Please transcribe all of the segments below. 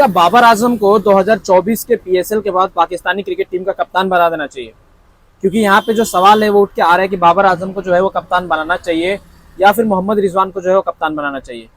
क्या बाबर आजम को 2024 के पीएसएल के बाद पाकिस्तानी क्रिकेट टीम का कप्तान बना देना चाहिए? क्योंकि यहाँ पे जो सवाल है वो उठ के आ रहा है कि बाबर आजम को जो है वो कप्तान बनाना चाहिए या फिर मोहम्मद रिजवान को जो है वो कप्तान बनाना चाहिए।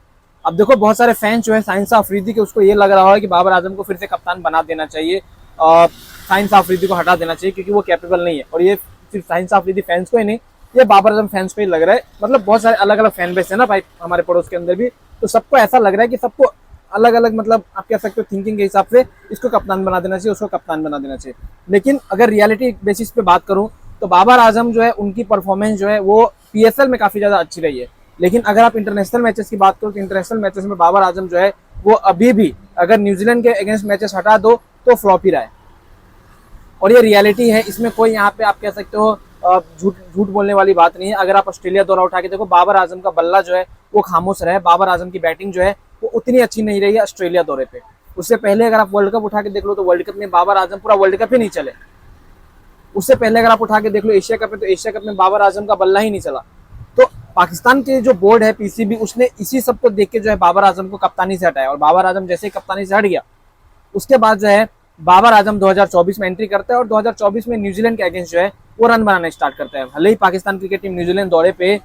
अब देखो, बहुत सारे फैन जो है साइंस अफरीदी के, उसको ये लग रहा है कि बाबर आजम को फिर से कप्तान बना देना चाहिए और साइंस अफरीदी को हटा देना चाहिए क्योंकि वो कैपेबल नहीं है। और ये सिर्फ साइंस अफरीदी फैंस को ही नहीं, ये बाबर आजम फैंस को ही लग रहा है। मतलब बहुत सारे अलग अलग फैन बेस है ना भाई हमारे पड़ोस के अंदर भी, तो सबको ऐसा लग रहा है कि सबको अलग अलग, मतलब आप कह सकते हो थिंकिंग के हिसाब से, इसको कप्तान बना देना चाहिए, उसको कप्तान बना देना चाहिए। लेकिन अगर रियलिटी बेसिस पे बात करूं तो बाबर आजम जो है उनकी परफॉर्मेंस जो है वो पीएसएल में काफी ज्यादा अच्छी रही है। लेकिन अगर आप इंटरनेशनल मैचेस की बात करो तो इंटरनेशनल मैचेस में बाबर आजम जो है वो अभी भी, अगर न्यूजीलैंड के अगेंस्ट मैचेस हटा दो तो फ्लॉप ही रहा है। और ये रियलिटी है, इसमें कोई यहाँ पे आप कह सकते हो झूठ झूठ बोलने वाली बात नहीं है। अगर आप ऑस्ट्रेलिया दौरा उठा के देखो, बाबर आजम का बल्ला जो है वो खामोश रहा है, बाबर आजम की बैटिंग जो है वो उतनी अच्छी नहीं रही है ऑस्ट्रेलिया दौरे पे। उससे पहले अगर आप वर्ल्ड कप उठा के देख लो तो वर्ल्ड कप में बाबर आजम पूरा वर्ल्ड कप ही नहीं चले। उससे पहले अगर आप उठा के देख लो एशिया कप में, तो एशिया कप में बाबर आजम का बल्ला ही नहीं चला। तो पाकिस्तान के जो बोर्ड है पीसीबी, उसने इसी सब को देख के जो है बाबर आजम को कप्तानी से हटाया। और बाबर आजम जैसे ही कप्तानी से हट गया, उसके बाद जो है बाबर आजम 2024 में एंट्री करता है और 2024 में न्यूजीलैंड के अगेंस्ट जो है वो रन बनाना स्टार्ट करता है। भले ही पाकिस्तान क्रिकेट टीम न्यूजीलैंड दौरे पे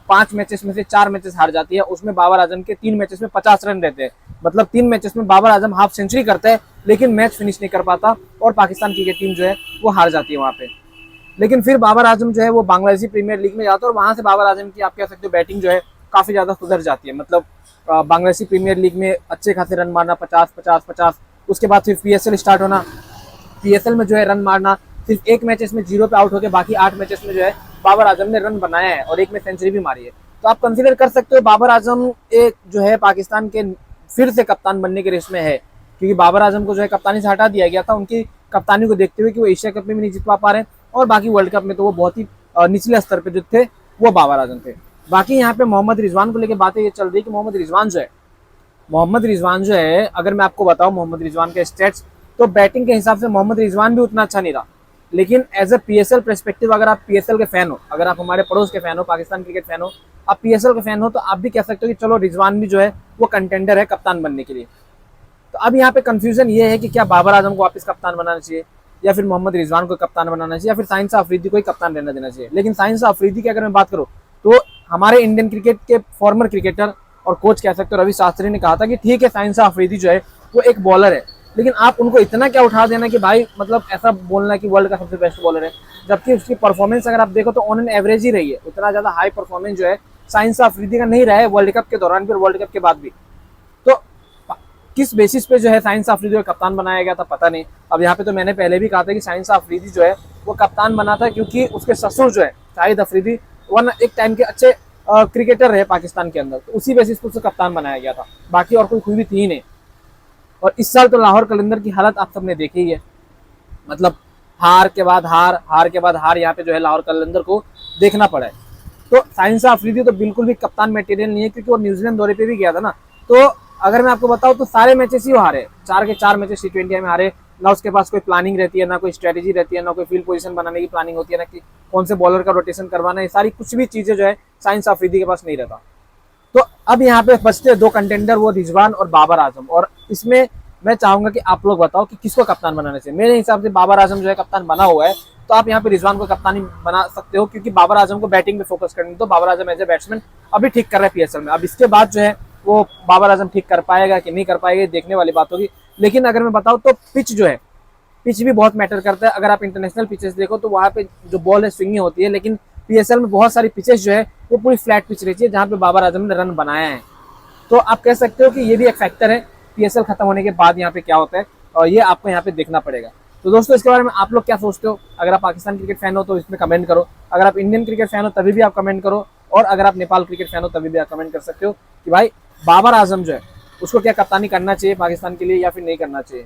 5 मैचेस में से 4 मैचेस हार जाती है, उसमें बाबर आजम के 3 मैचेस में 50 रन रहते हैं। मतलब 3 मैचेस में बाबर आजम हाफ सेंचुरी करता है लेकिन मैच फिनिश नहीं कर पाता और पाकिस्तान क्रिकेट टीम जो है वो हार जाती है वहां पे। लेकिन फिर बाबर आजम जो है वो बांग्लादेशी प्रीमियर लीग में जाता है और वहां से बाबर आजम की आप कह सकते हो बैटिंग जो है काफी ज्यादा सुधर जाती है। मतलब बांग्लादेशी प्रीमियर लीग में अच्छे खासे रन मारना, 50-50-50। उसके बाद फिर पीएसएल स्टार्ट होना, पीएसएल में जो है रन मारना, सिर्फ एक मैचेस में 0 पे आउट होकर बाकी 8 मैचेस में जो है बाबर आजम ने रन बनाया है और एक में सेंचुरी भी मारी है। तो आप कंसीडर कर सकते हो बाबर आजम एक जो है पाकिस्तान के फिर से कप्तान बनने के रेस में है, क्योंकि बाबर आजम को जो है कप्तानी से हटा दिया गया था उनकी कप्तानी को देखते हुए कि वो एशिया कप में भी नहीं जीत पा रहे और बाकी वर्ल्ड कप में तो वो बहुत ही निचले स्तर पे जो थे वो बाबर आजम थे। बाकी यहाँ पे मोहम्मद रिजवान को लेकर बातें ये चल रही है कि मोहम्मद रिजवान जो है अगर मैं आपको बताऊं मोहम्मद रिजवान के स्टेट्स, तो बैटिंग के हिसाब से मोहम्मद रिजवान भी उतना अच्छा नहीं रहा। लेकिन एज ए पीएसएल पर्सपेक्टिव, अगर आप पीएसएल के फैन हो, अगर आप हमारे पड़ोस के फैन हो, पाकिस्तान क्रिकेट फैन हो, आप पीएसएल के फैन हो, तो आप भी कह सकते हो कि चलो रिजवान भी जो है वो कंटेंडर है कप्तान बनने के लिए। तो अब यहाँ पे कंफ्यूजन ये है कि क्या बाबर आजम को वापस कप्तान बनाना चाहिए या फिर मोहम्मद रिजवान को कप्तान बनाना चाहिए या फिर साइंस अफरीदी को ही कप्तान रहने देना चाहिए। लेकिन साइंस अफरीदी की अगर मैं बात करूँ तो हमारे इंडियन क्रिकेट के फॉर्मर क्रिकेटर और कोच कह सकते हो रवि शास्त्री ने कहा था कि ठीक है साइंस अफरीदी जो है वो एक बॉलर है, लेकिन आप उनको इतना क्या उठा देना कि भाई मतलब ऐसा बोलना कि वर्ल्ड का सबसे बेस्ट बॉलर है, जबकि उसकी परफॉर्मेंस अगर आप देखो तो ऑन एन एवरेज ही रही है। उतना ज्यादा हाई परफॉर्मेंस जो है साइंस अफरीदी का नहीं रहा है वर्ल्ड कप के दौरान भी और वर्ल्ड कप के बाद भी। तो किस बेसिस पे जो है साइंस अफरीदी को कप्तान बनाया गया था पता नहीं। अब यहाँ पे तो मैंने पहले भी कहा था कि साइंस अफरीदी जो है वो कप्तान बना था क्योंकि उसके ससुर जो है शाहिद अफरीदी वन एक टाइम के अच्छे क्रिकेटर रहे पाकिस्तान के अंदर, तो उसी बेसिस पे उसे कप्तान बनाया गया था, बाकी और कोई खूबी थी ही नहीं। और इस साल तो लाहौर कलंदर की हालत आप सबने देखी ही है। मतलब हार के बाद हार यहाँ पे जो है लाहौर कलंदर को देखना पड़ा है। तो साइंस अफरीदी तो बिल्कुल भी कप्तान मटेरियल नहीं है क्योंकि वो न्यूजीलैंड दौरे पे भी गया था ना। तो अगर मैं आपको बताऊं तो सारे मैचेस ही वो हारे, 4 के 4 मैचेस T20 में हारे। ना उसके पास कोई प्लानिंग रहती है, ना कोई स्ट्रेटेजी रहती है, ना कोई फील्ड पोजीशन बनाने की प्लानिंग होती है, ना कि कौन से बॉलर का रोटेशन करवाना है, सारी कुछ भी चीजें जो है साइंस अफरीदी के पास नहीं रहता। तो अब यहाँ पे बचते 2 कंटेंडर, वो रिजवान और बाबर आजम। और इसमें मैं चाहूंगा कि आप लोग बताओ कि किसको कप्तान बनाना चाहिए। मेरे हिसाब से बाबर आजम जो है कप्तान बना हुआ है, तो आप यहाँ पे रिजवान को कप्तानी बना सकते हो क्योंकि बाबर आजम को बैटिंग पे फोकस करने दो। Babar Azam as a batsman अभी ठीक कर रहा है पीएसएल में। अब इसके बाद जो है वो बाबर आजम ठीक कर पाएगा कि नहीं कर पाएगा देखने वाली बात होगी। लेकिन अगर मैं बताऊं तो पिच जो है, पिच भी बहुत मैटर करता है। अगर आप इंटरनेशनल पिचेस देखो तो वहाँ पे जो बॉल है स्विंगी होती है, लेकिन पीएसएल में बहुत सारी पिचेस जो है वो पूरी फ्लैट पिच रहती है जहाँ पे बाबर आजम ने रन बनाया है। तो आप कह सकते हो कि ये भी एक फैक्टर है पीएसएल खत्म होने के बाद यहाँ पे क्या होता है, और ये आपको यहाँ पे देखना पड़ेगा। तो दोस्तों इसके बारे में आप लोग क्या सोचते हो? अगर आप पाकिस्तान क्रिकेट फैन हो तो इसमें कमेंट करो, अगर आप इंडियन क्रिकेट फैन हो तभी भी आप कमेंट करो, और अगर आप नेपाल क्रिकेट फैन हो तभी भी आप कमेंट कर सकते हो कि भाई बाबर आजम जो है उसको क्या कप्तानी करना चाहिए पाकिस्तान के लिए या फिर नहीं करना चाहिए।